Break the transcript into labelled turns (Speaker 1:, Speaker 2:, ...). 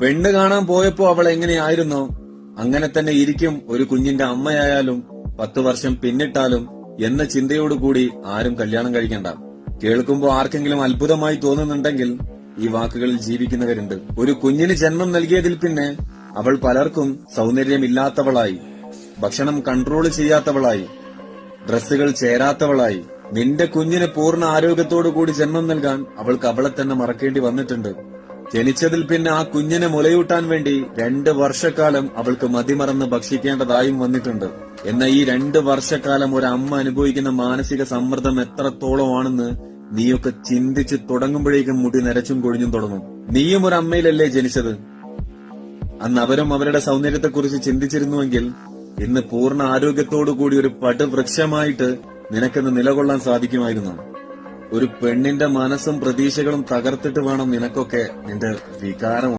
Speaker 1: പെണ്ണ് കാണാൻ പോയപ്പോ അവൾ എങ്ങനെയായിരുന്നോ അങ്ങനെ തന്നെ ഇരിക്കും ഒരു കുഞ്ഞിന്റെ അമ്മയായാലും 10 വർഷം പിന്നിട്ടാലും എന്ന ചിന്തയോടുകൂടി ആരും കല്യാണം കഴിക്കണ്ട. കേൾക്കുമ്പോ ആർക്കെങ്കിലും അത്ഭുതമായി തോന്നുന്നുണ്ടെങ്കിൽ ഈ വാക്കുകളിൽ ജീവിക്കുന്നവരുണ്ട്. ഒരു കുഞ്ഞിന് ജന്മം നൽകിയതിൽ പിന്നെ അവൾ പലർക്കും സൗന്ദര്യമില്ലാത്തവളായി, ഭക്ഷണം കൺട്രോൾ ചെയ്യാത്തവളായി, ഡ്രസ്സുകൾ ചേരാത്തവളായി. നിന്റെ കുഞ്ഞിന് പൂർണ്ണ ആരോഗ്യത്തോടു കൂടി ജന്മം നൽകാൻ അവൾക്ക് അവളെ തന്നെ മറക്കേണ്ടി വന്നിട്ടുണ്ട്. ജനിച്ചതിൽ പിന്നെ ആ കുഞ്ഞിനെ മുലയൂട്ടാൻ വേണ്ടി 2 വർഷക്കാലം അവൾക്ക് മതിമറന്ന് ഭക്ഷിക്കേണ്ടതായും വന്നിട്ടുണ്ട്. എന്നാൽ ഈ 2 വർഷക്കാലം ഒരു അമ്മ അനുഭവിക്കുന്ന മാനസിക സമ്മർദ്ദം എത്രത്തോളമാണെന്ന് നീയൊക്കെ ചിന്തിച്ച് തുടങ്ങുമ്പോഴേക്കും മുടി നരച്ചും കൊഴിഞ്ഞും തുടങ്ങും. നീയും ഒരു അമ്മയിലല്ലേ ജനിച്ചത്? അന്ന് അവരും അവരുടെ സൗന്ദര്യത്തെക്കുറിച്ച് ചിന്തിച്ചിരുന്നുവെങ്കിൽ ഇന്ന് പൂർണ്ണ ആരോഗ്യത്തോടുകൂടി ഒരു പടുവൃക്ഷമായിട്ട് നിനക്കെന്ന് നിലകൊള്ളാൻ സാധിക്കുമായിരുന്നു. ഒരു പെണ്ണിന്റെ മനസ്സും പ്രതീക്ഷകളും തകർത്തിട്ട് വേണം നിനക്കൊക്കെ നിന്റെ വികാരം